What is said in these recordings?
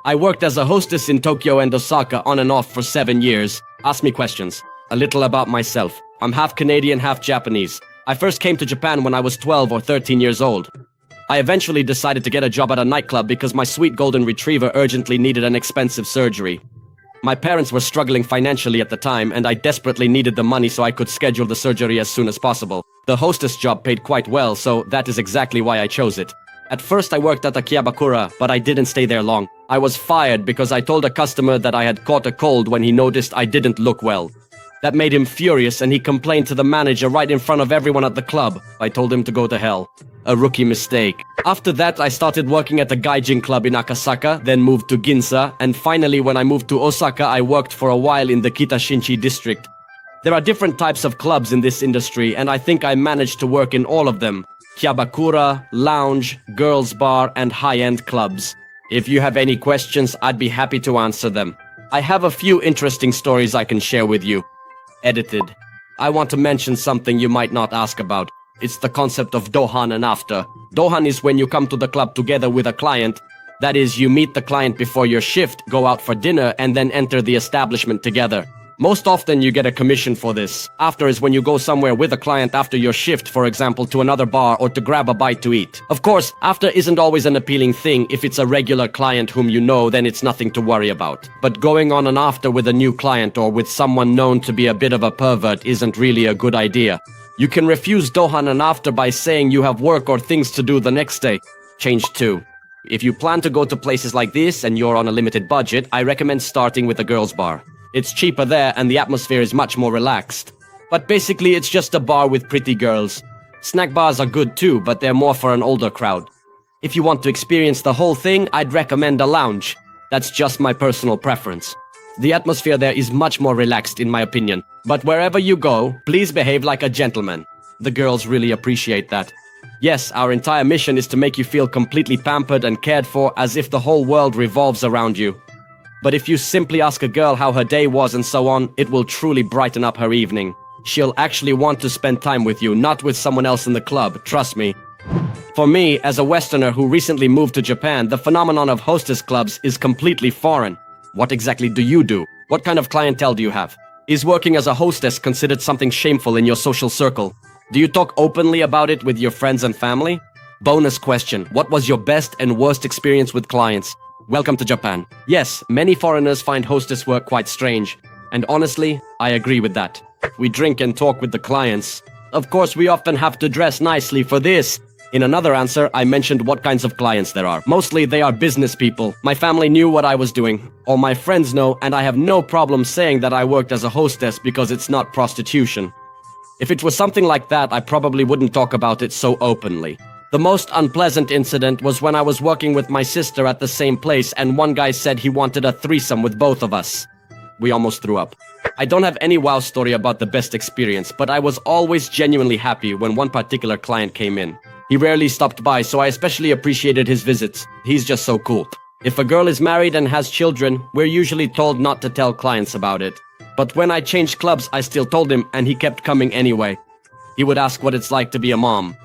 I worked as a hostess in Tokyo and Osaka on and off for 7 years. Ask me questions. A little about myself. I'm half Canadian, half Japanese. I first came to Japan when I was 12 or 13 years old. I eventually decided to get a job at a nightclub because my sweet golden retriever urgently needed an expensive surgery. My parents were struggling financially at the time, and I desperately needed the money so I could schedule the surgery as soon as possible. The hostess job paid quite well, so that is exactly why I chose it. At first I worked at Akihabara, but I didn't stay there long. I was fired because I told a customer that I had caught a cold when he noticed I didn't look well. That made him furious, and he complained to the manager right in front of everyone at the club. I told him to go to hell. A rookie mistake. After that, I started working at the Gaijin club in Akasaka, then moved to Ginza, and finally when I moved to Osaka, I worked for a while in the Kitashinchi district. There are different types of clubs in this industry, and I think I managed to work in all of them. Kyabakura, lounge, girls bar, and high-end clubs. If you have any questions, I'd be happy to answer them. I have a few interesting stories I can share with you. Edited. I want to mention something you might not ask about. It's the concept of Dohan and after. Dohan is when you come to the club together with a client. That is, you meet the client before your shift, go out for dinner, and then enter the establishment together. Most often you get a commission for this. After is when you go somewhere with a client after your shift, for example, to another bar or to grab a bite to eat. Of course, after isn't always an appealing thing. If it's a regular client whom you know, then it's nothing to worry about. But going on an after with a new client or with someone known to be a bit of a pervert isn't really a good idea. You can refuse Dohan and after by saying you have work or things to do the next day. Change 2. If you plan to go to places like this and you're on a limited budget, I recommend starting with a girls' bar. It's cheaper there and the atmosphere is much more relaxed. But basically it's just a bar with pretty girls. Snack bars are good too, but they're more for an older crowd. If you want to experience the whole thing, I'd recommend a lounge. That's just my personal preference. The atmosphere there is much more relaxed in my opinion. But wherever you go, please behave like a gentleman. The girls really appreciate that. Yes, our entire mission is to make you feel completely pampered and cared for as if the whole world revolves around you. But if you simply ask a girl how her day was and so on, it will truly brighten up her evening. She'll actually want to spend time with you, not with someone else in the club, trust me. For me, as a Westerner who recently moved to Japan, the phenomenon of hostess clubs is completely foreign. What exactly do you do? What kind of clientele do you have? Is working as a hostess considered something shameful in your social circle? Do you talk openly about it with your friends and family? Bonus question, what was your best and worst experience with clients? Welcome to Japan. Yes, many foreigners find hostess work quite strange. And honestly, I agree with that. We drink and talk with the clients. Of course, we often have to dress nicely for this. In another answer, I mentioned what kinds of clients there are. Mostly, they are business people. My family knew what I was doing. All my friends know, and I have no problem saying that I worked as a hostess because it's not prostitution. If it was something like that, I probably wouldn't talk about it so openly. The most unpleasant incident was when I was working with my sister at the same place and one guy said he wanted a threesome with both of us. We almost threw up. I don't have any wow story about the best experience, but I was always genuinely happy when one particular client came in. He rarely stopped by, so I especially appreciated his visits. He's just so cool. If a girl is married and has children, we're usually told not to tell clients about it. But when I changed clubs, I still told him, and he kept coming anyway. He would ask what it's like to be a mom.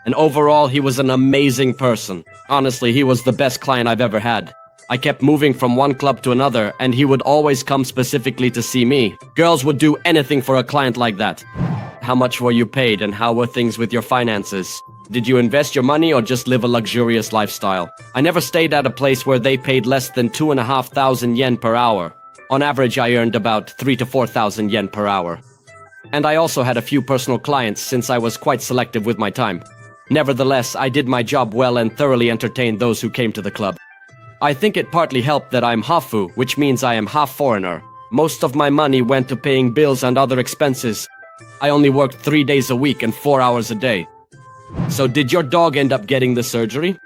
And overall, he was an amazing person. Honestly, he was the best client I've ever had. I kept moving from one club to another, and he would always come specifically to see me. Girls would do anything for a client like that. How much were you paid, and how were things with your finances? Did you invest your money or just live a luxurious lifestyle? I never stayed at a place where they paid less than 2,500 yen per hour. On average, I earned about 3,000 to 4,000 yen per hour. And I also had a few personal clients since I was quite selective with my time. Nevertheless, I did my job well and thoroughly entertained those who came to the club. I think it partly helped that I'm hafu, which means I am half foreigner. Most of my money went to paying bills and other expenses. I only worked 3 days a week and 4 hours a day. So did your dog end up getting the surgery?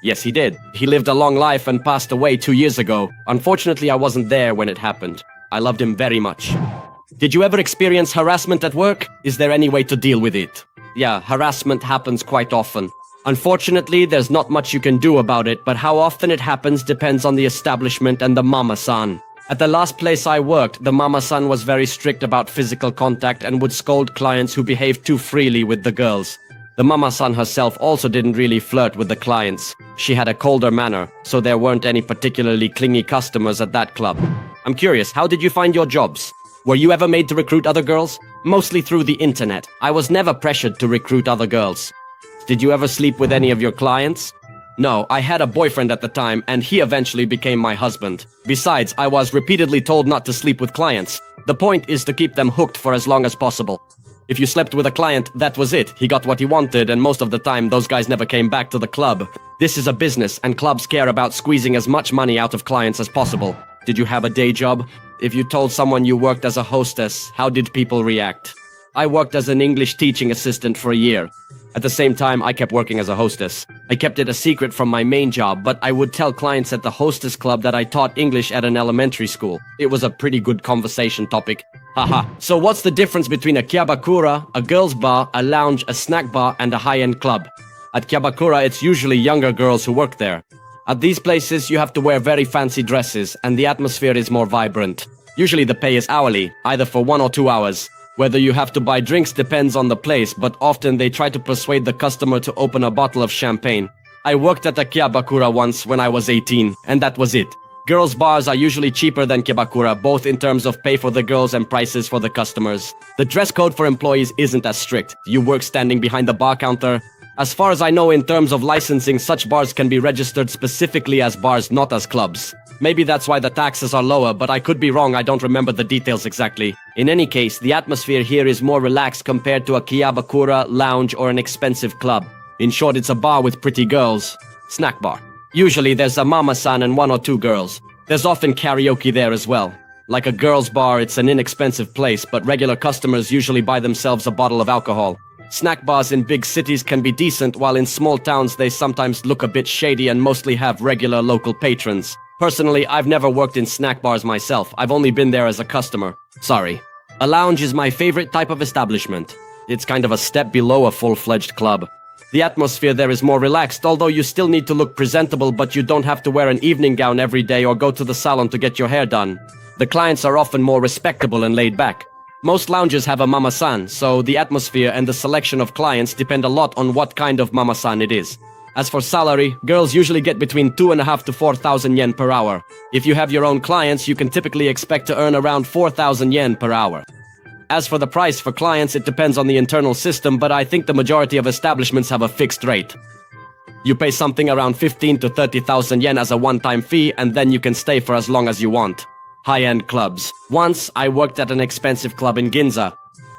Yes, he did. He lived a long life and passed away 2 years ago. Unfortunately, I wasn't there when it happened. I loved him very much. Did you ever experience harassment at work? Is there any way to deal with it? Yeah, harassment happens quite often. Unfortunately, there's not much you can do about it, but how often it happens depends on the establishment and the mama-san. At the last place I worked, the mama-san was very strict about physical contact and would scold clients who behaved too freely with the girls. The mama-san herself also didn't really flirt with the clients. She had a colder manner, so there weren't any particularly clingy customers at that club. I'm curious, how did you find your jobs? Were you ever made to recruit other girls? Mostly through the internet. I was never pressured to recruit other girls. Did you ever sleep with any of your clients? No, I had a boyfriend at the time, and he eventually became my husband. Besides, I was repeatedly told not to sleep with clients. The point is to keep them hooked for as long as possible. If you slept with a client, that was it. He got what he wanted, and most of the time, those guys never came back to the club. This is a business, and clubs care about squeezing as much money out of clients as possible. Did you have a day job? If you told someone you worked as a hostess, how did people react? I worked as an English teaching assistant for a year. At the same time, I kept working as a hostess. I kept it a secret from my main job, but I would tell clients at the hostess club that I taught English at an elementary school. It was a pretty good conversation topic. Haha. So what's the difference between a kyabakura, a girls' bar, a lounge, a snack bar, and a high-end club? At kyabakura, it's usually younger girls who work there. At these places, you have to wear very fancy dresses, and the atmosphere is more vibrant. Usually the pay is hourly, either for 1 or 2 hours. Whether you have to buy drinks depends on the place, but often they try to persuade the customer to open a bottle of champagne. I worked at a kyabakura once when I was 18, and that was it. Girls' bars are usually cheaper than kyabakura, both in terms of pay for the girls and prices for the customers. The dress code for employees isn't as strict. You work standing behind the bar counter. As far as I know, in terms of licensing, such bars can be registered specifically as bars, not as clubs. Maybe that's why the taxes are lower, but I could be wrong, I don't remember the details exactly. In any case, the atmosphere here is more relaxed compared to a kyabakura, lounge, or an expensive club. In short, it's a bar with pretty girls. Snack bar. Usually there's a mama-san and 1 or 2 girls. There's often karaoke there as well. Like a girls' bar, it's an inexpensive place, but regular customers usually buy themselves a bottle of alcohol. Snack bars in big cities can be decent, while in small towns they sometimes look a bit shady and mostly have regular local patrons. Personally, I've never worked in snack bars myself. I've only been there as a customer. Sorry. A lounge is my favorite type of establishment. It's kind of a step below a full-fledged club. The atmosphere there is more relaxed, although you still need to look presentable, but you don't have to wear an evening gown every day or go to the salon to get your hair done. The clients are often more respectable and laid back. Most lounges have a mama-san, so the atmosphere and the selection of clients depend a lot on what kind of mama-san it is. As for salary, girls usually get between 2,500 to 4,000 yen per hour. If you have your own clients, you can typically expect to earn around 4,000 yen per hour. As for the price for clients, it depends on the internal system, but I think the majority of establishments have a fixed rate. You pay something around 15 to 30,000 yen as a one-time fee, and then you can stay for as long as you want. High-end clubs. Once, I worked at an expensive club in Ginza.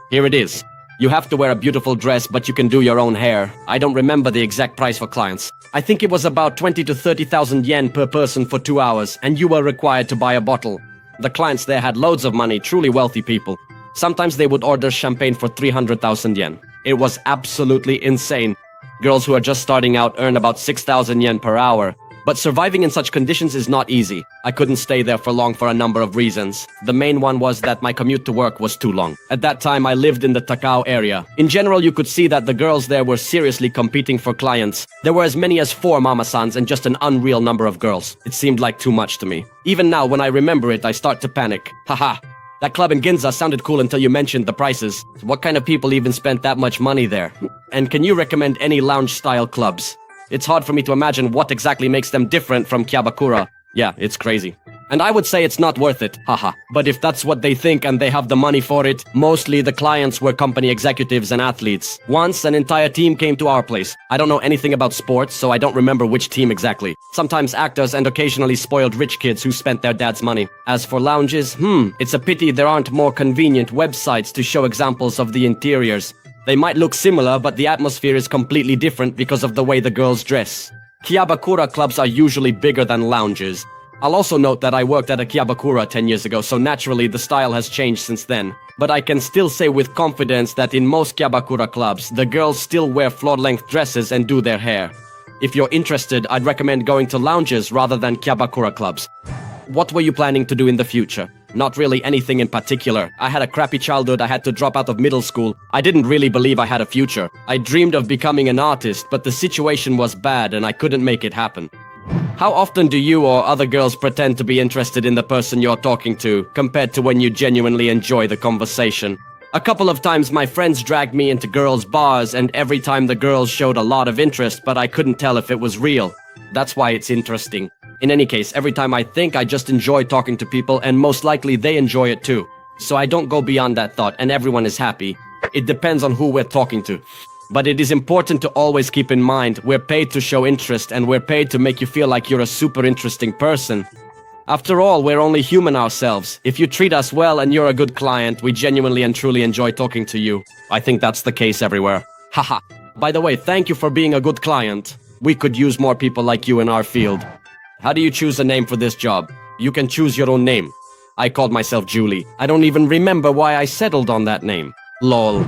Here it is. You have to wear a beautiful dress, but you can do your own hair. I don't remember the exact price for clients. I think it was about 20 to 30,000 yen per person for 2 hours, and you were required to buy a bottle. The clients there had loads of money, truly wealthy people. Sometimes they would order champagne for 300,000 yen. It was absolutely insane. Girls who are just starting out earn about 6,000 yen per hour. But surviving in such conditions is not easy. I couldn't stay there for long for a number of reasons. The main one was that my commute to work was too long. At that time, I lived in the Takao area. In general, you could see that the girls there were seriously competing for clients. There were as many as 4 mama-sans and just an unreal number of girls. It seemed like too much to me. Even now, when I remember it, I start to panic. Haha. That club in Ginza sounded cool until you mentioned the prices. What kind of people even spent that much money there? And can you recommend any lounge-style clubs? It's hard for me to imagine what exactly makes them different from kyabakura. Yeah, it's crazy. And I would say it's not worth it, haha. But if that's what they think and they have the money for it, mostly the clients were company executives and athletes. Once, an entire team came to our place. I don't know anything about sports, so I don't remember which team exactly. Sometimes actors and occasionally spoiled rich kids who spent their dad's money. As for lounges, it's a pity there aren't more convenient websites to show examples of the interiors. They might look similar, but the atmosphere is completely different because of the way the girls dress. Kyabakura clubs are usually bigger than lounges. I'll also note that I worked at a kyabakura 10 years ago, so naturally the style has changed since then. But I can still say with confidence that in most kyabakura clubs, the girls still wear floor-length dresses and do their hair. If you're interested, I'd recommend going to lounges rather than kyabakura clubs. What were you planning to do in the future? Not really anything in particular. I had a crappy childhood, I had to drop out of middle school. I didn't really believe I had a future. I dreamed of becoming an artist, but the situation was bad and I couldn't make it happen. How often do you or other girls pretend to be interested in the person you're talking to, compared to when you genuinely enjoy the conversation? A couple of times my friends dragged me into girls' bars, and every time the girls showed a lot of interest, but I couldn't tell if it was real. That's why it's interesting. In any case, every time I think, I just enjoy talking to people, and most likely they enjoy it too. So I don't go beyond that thought, and everyone is happy. It depends on who we're talking to. But it is important to always keep in mind, we're paid to show interest, and we're paid to make you feel like you're a super interesting person. After all, we're only human ourselves. If you treat us well and you're a good client, we genuinely and truly enjoy talking to you. I think that's the case everywhere. Haha. By the way, thank you for being a good client. We could use more people like you in our field. How do you choose a name for this job? You can choose your own name. I called myself Julie. I don't even remember why I settled on that name. Lol.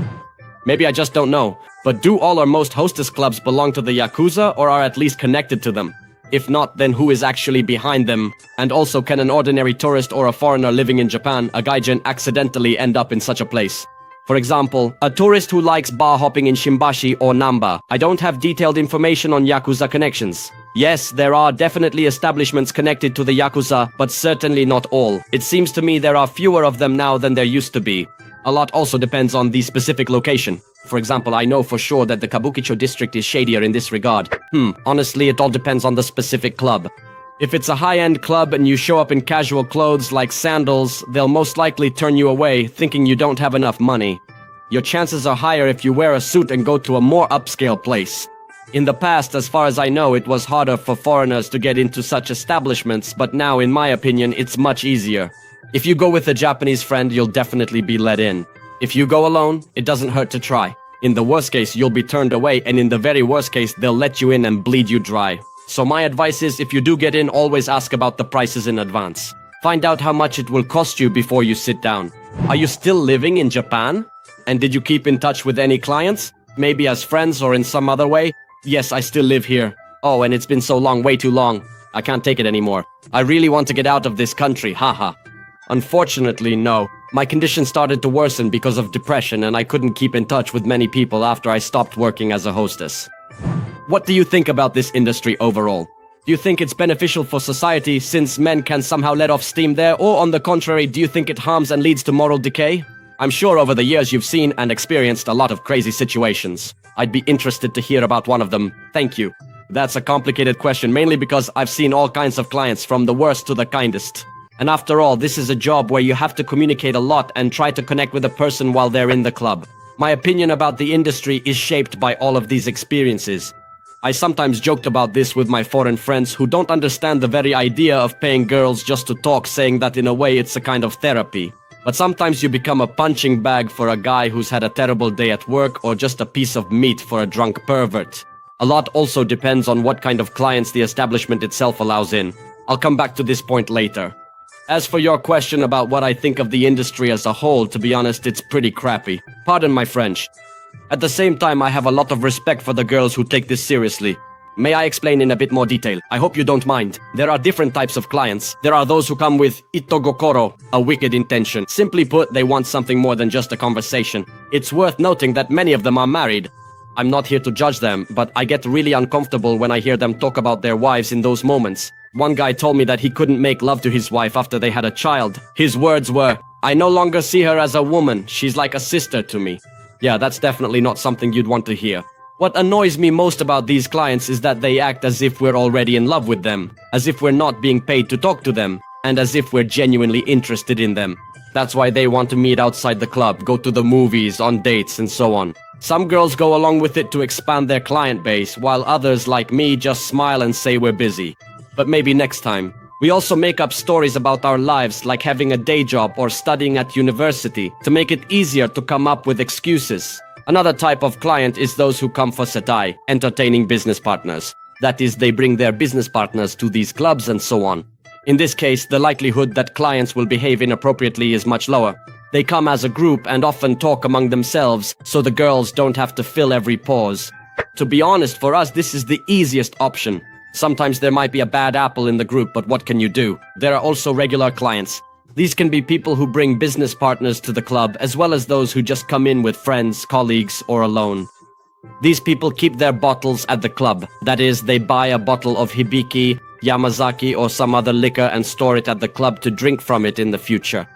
Maybe I just don't know. But do all or most hostess clubs belong to the Yakuza or are at least connected to them? If not, then who is actually behind them? And also, can an ordinary tourist or a foreigner living in Japan, a gaijin, accidentally end up in such a place? For example, a tourist who likes bar hopping in Shimbashi or Namba. I don't have detailed information on Yakuza connections. Yes, there are definitely establishments connected to the Yakuza, but certainly not all. It seems to me there are fewer of them now than there used to be. A lot also depends on the specific location. For example, I know for sure that the Kabukicho district is shadier in this regard. Honestly, it all depends on the specific club. If it's a high-end club and you show up in casual clothes like sandals, they'll most likely turn you away, thinking you don't have enough money. Your chances are higher if you wear a suit and go to a more upscale place. In the past, as far as I know, it was harder for foreigners to get into such establishments, but now, in my opinion, it's much easier. If you go with a Japanese friend, you'll definitely be let in. If you go alone, it doesn't hurt to try. In the worst case, you'll be turned away, and in the very worst case, they'll let you in and bleed you dry. So my advice is, if you do get in, always ask about the prices in advance. Find out how much it will cost you before you sit down. Are you still living in Japan? And did you keep in touch with any clients? Maybe as friends or in some other way? Yes, I still live here. Oh, and it's been so long, way too long. I can't take it anymore. I really want to get out of this country, haha. Unfortunately, no. My condition started to worsen because of depression, and I couldn't keep in touch with many people after I stopped working as a hostess. What do you think about this industry overall? Do you think it's beneficial for society since men can somehow let off steam there, or on the contrary, do you think it harms and leads to moral decay? I'm sure over the years you've seen and experienced a lot of crazy situations. I'd be interested to hear about one of them. Thank you. That's a complicated question, mainly because I've seen all kinds of clients, from the worst to the kindest. And after all, this is a job where you have to communicate a lot and try to connect with a person while they're in the club. My opinion about the industry is shaped by all of these experiences. I sometimes joked about this with my foreign friends who don't understand the very idea of paying girls just to talk, saying that in a way it's a kind of therapy. But sometimes you become a punching bag for a guy who's had a terrible day at work, or just a piece of meat for a drunk pervert. A lot also depends on what kind of clients the establishment itself allows in. I'll come back to this point later. As for your question about what I think of the industry as a whole, to be honest, it's pretty crappy. Pardon my French. At the same time, I have a lot of respect for the girls who take this seriously. May I explain in a bit more detail? I hope you don't mind. There are different types of clients. There are those who come with itogokoro, a wicked intention. Simply put, they want something more than just a conversation. It's worth noting that many of them are married. I'm not here to judge them, but I get really uncomfortable when I hear them talk about their wives in those moments. One guy told me that he couldn't make love to his wife after they had a child. His words were, "I no longer see her as a woman. She's like a sister to me." Yeah, that's definitely not something you'd want to hear. What annoys me most about these clients is that they act as if we're already in love with them, as if we're not being paid to talk to them, and as if we're genuinely interested in them. That's why they want to meet outside the club, go to the movies, on dates, and so on. Some girls go along with it to expand their client base, while others, like me, just smile and say we're busy. But maybe next time. We also make up stories about our lives, like having a day job or studying at university, to make it easier to come up with excuses. Another type of client is those who come for setai, entertaining business partners. That is, they bring their business partners to these clubs and so on. In this case, the likelihood that clients will behave inappropriately is much lower. They come as a group and often talk among themselves, so the girls don't have to fill every pause. To be honest, for us, this is the easiest option. Sometimes there might be a bad apple in the group, but what can you do? There are also regular clients. These can be people who bring business partners to the club, as well as those who just come in with friends, colleagues, or alone. These people keep their bottles at the club. That is, they buy a bottle of Hibiki, Yamazaki, or some other liquor and store it at the club to drink from it in the future.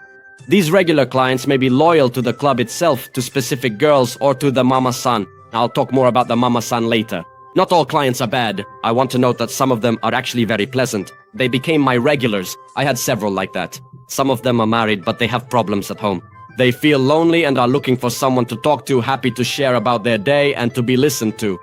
These regular clients may be loyal to the club itself, to specific girls, or to the mama-san. I'll talk more about the mama-san later. Not all clients are bad. I want to note that some of them are actually very pleasant. They became my regulars. I had several like that. Some of them are married, but they have problems at home. They feel lonely and are looking for someone to talk to, happy to share about their day and to be listened to.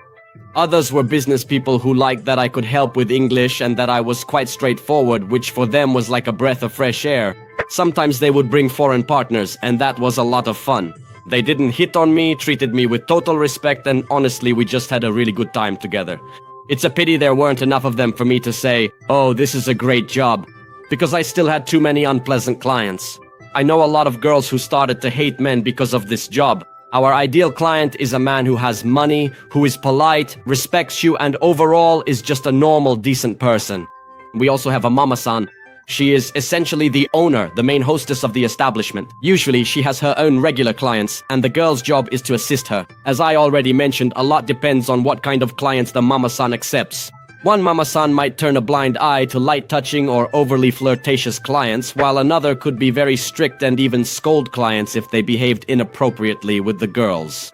Others were business people who liked that I could help with English and that I was quite straightforward, which for them was like a breath of fresh air. Sometimes they would bring foreign partners, and that was a lot of fun. They didn't hit on me, treated me with total respect, and honestly, we just had a really good time together. It's a pity there weren't enough of them for me to say, "Oh, this is a great job," because I still had too many unpleasant clients. I know a lot of girls who started to hate men because of this job. Our ideal client is a man who has money, who is polite, respects you, and overall is just a normal, decent person. We also have a mama-san. She is essentially the owner, the main hostess of the establishment. Usually, she has her own regular clients, and the girl's job is to assist her. As I already mentioned, a lot depends on what kind of clients the mama-san accepts. One mama-san might turn a blind eye to light-touching or overly flirtatious clients, while another could be very strict and even scold clients if they behaved inappropriately with the girls.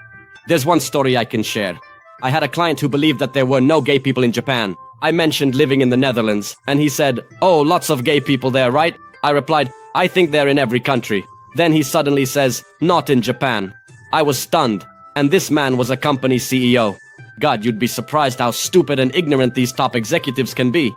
There's one story I can share. I had a client who believed that there were no gay people in Japan. I mentioned living in the Netherlands, and he said, "Oh, lots of gay people there, right?" I replied, "I think they're in every country." Then he suddenly says, "Not in Japan." I was stunned, and this man was a company CEO. God, you'd be surprised how stupid and ignorant these top executives can be.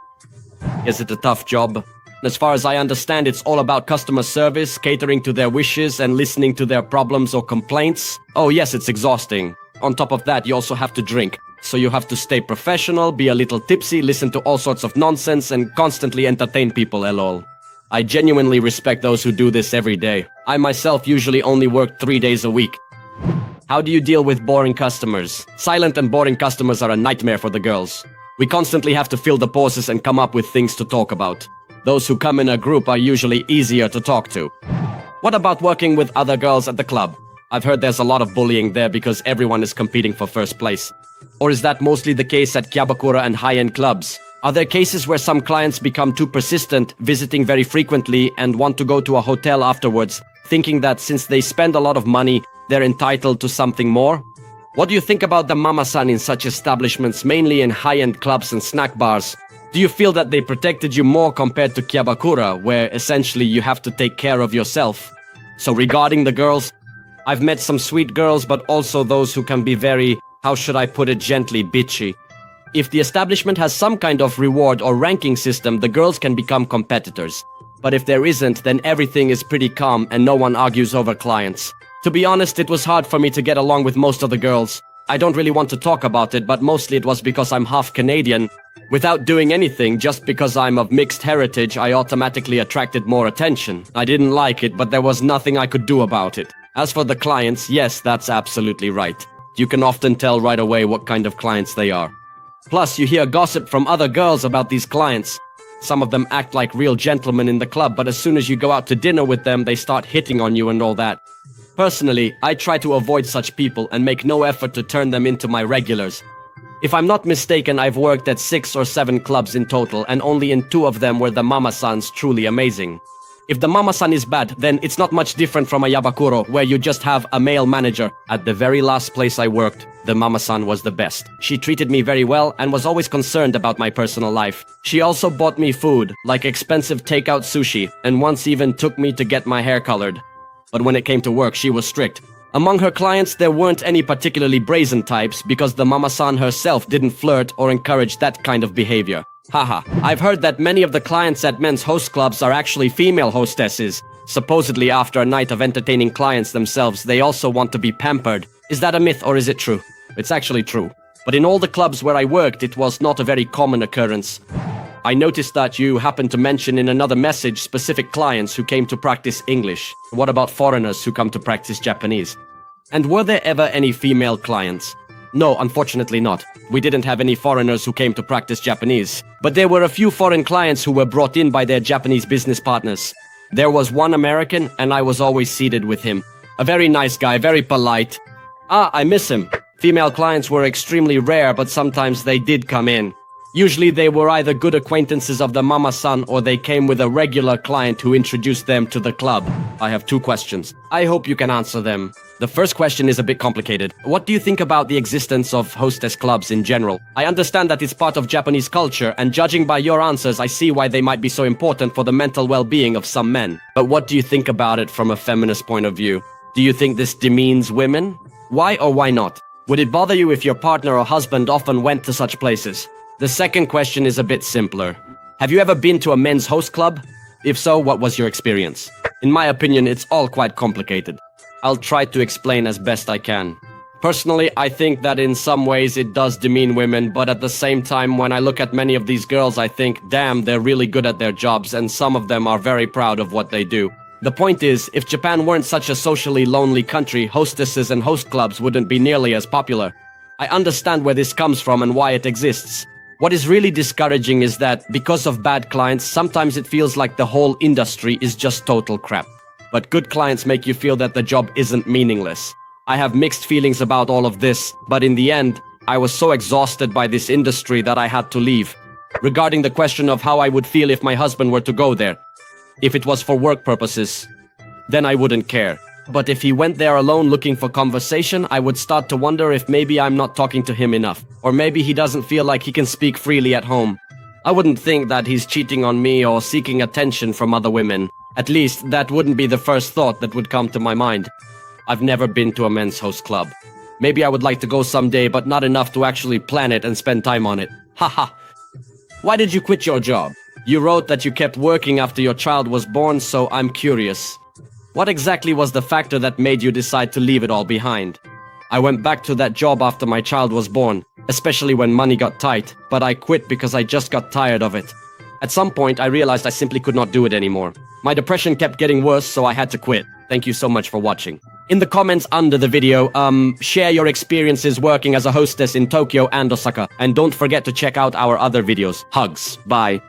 Is it a tough job? As far as I understand, it's all about customer service, catering to their wishes, and listening to their problems or complaints. Oh yes, it's exhausting. On top of that, you also have to drink. So you have to stay professional, be a little tipsy, listen to all sorts of nonsense, and constantly entertain people, lol. I genuinely respect those who do this every day. I myself usually only work 3 days a week. How do you deal with boring customers? Silent and boring customers are a nightmare for the girls. We constantly have to fill the pauses and come up with things to talk about. Those who come in a group are usually easier to talk to. What about working with other girls at the club? I've heard there's a lot of bullying there because everyone is competing for first place. Or is that mostly the case at Kyabakura and high-end clubs? Are there cases where some clients become too persistent, visiting very frequently, and want to go to a hotel afterwards, thinking that since they spend a lot of money, they're entitled to something more? What do you think about the mama-san in such establishments, mainly in high-end clubs and snack bars? Do you feel that they protected you more compared to Kyabakura, where essentially you have to take care of yourself? So regarding the girls, I've met some sweet girls, but also those who can be very, how should I put it gently, bitchy. If the establishment has some kind of reward or ranking system, the girls can become competitors. But if there isn't, then everything is pretty calm and no one argues over clients. To be honest, it was hard for me to get along with most of the girls. I don't really want to talk about it, but mostly it was because I'm half Canadian. Without doing anything, just because I'm of mixed heritage, I automatically attracted more attention. I didn't like it, but there was nothing I could do about it. As for the clients, yes, that's absolutely right. You can often tell right away what kind of clients they are. Plus, you hear gossip from other girls about these clients. Some of them act like real gentlemen in the club, but as soon as you go out to dinner with them, they start hitting on you and all that. Personally, I try to avoid such people and make no effort to turn them into my regulars. If I'm not mistaken, I've worked at 6 or 7 clubs in total, and only in 2 of them were the mama-sans truly amazing. If the mama-san is bad, then it's not much different from a Yabakuro, where you just have a male manager. At the very last place I worked, the mama-san was the best. She treated me very well and was always concerned about my personal life. She also bought me food, like expensive takeout sushi, and once even took me to get my hair colored. But when it came to work, she was strict. Among her clients, there weren't any particularly brazen types because the mama-san herself didn't flirt or encourage that kind of behavior. Haha, I've heard that many of the clients at men's host clubs are actually female hostesses. Supposedly after a night of entertaining clients themselves, they also want to be pampered. Is that a myth or is it true? It's actually true. But in all the clubs where I worked, it was not a very common occurrence. I noticed that you happened to mention in another message specific clients who came to practice English. What about foreigners who come to practice Japanese? And were there ever any female clients? No, unfortunately not. We didn't have any foreigners who came to practice Japanese. But there were a few foreign clients who were brought in by their Japanese business partners. There was one American, and I was always seated with him. A very nice guy, very polite. I miss him. Female clients were extremely rare, but sometimes they did come in. Usually they were either good acquaintances of the mama-san or they came with a regular client who introduced them to the club. I have 2 questions. I hope you can answer them. The first question is a bit complicated. What do you think about the existence of hostess clubs in general? I understand that it's part of Japanese culture, and judging by your answers, I see why they might be so important for the mental well-being of some men. But what do you think about it from a feminist point of view? Do you think this demeans women? Why or why not? Would it bother you if your partner or husband often went to such places? The second question is a bit simpler. Have you ever been to a men's host club? If so, what was your experience? In my opinion, it's all quite complicated. I'll try to explain as best I can. Personally, I think that in some ways it does demean women, but at the same time, when I look at many of these girls, I think, damn, they're really good at their jobs, and some of them are very proud of what they do. The point is, if Japan weren't such a socially lonely country, hostesses and host clubs wouldn't be nearly as popular. I understand where this comes from and why it exists. What is really discouraging is that, because of bad clients, sometimes it feels like the whole industry is just total crap. But good clients make you feel that the job isn't meaningless. I have mixed feelings about all of this, but in the end, I was so exhausted by this industry that I had to leave. Regarding the question of how I would feel if my husband were to go there, if it was for work purposes, then I wouldn't care. But if he went there alone looking for conversation, I would start to wonder if maybe I'm not talking to him enough. Or maybe he doesn't feel like he can speak freely at home. I wouldn't think that he's cheating on me or seeking attention from other women. At least, that wouldn't be the first thought that would come to my mind. I've never been to a men's host club. Maybe I would like to go someday, but not enough to actually plan it and spend time on it. Haha. Why did you quit your job? You wrote that you kept working after your child was born, so I'm curious. What exactly was the factor that made you decide to leave it all behind? I went back to that job after my child was born, especially when money got tight, but I quit because I just got tired of it. At some point, I realized I simply could not do it anymore. My depression kept getting worse, so I had to quit. Thank you so much for watching. In the comments under the video, share your experiences working as a hostess in Tokyo and Osaka, and don't forget to check out our other videos. Hugs. Bye.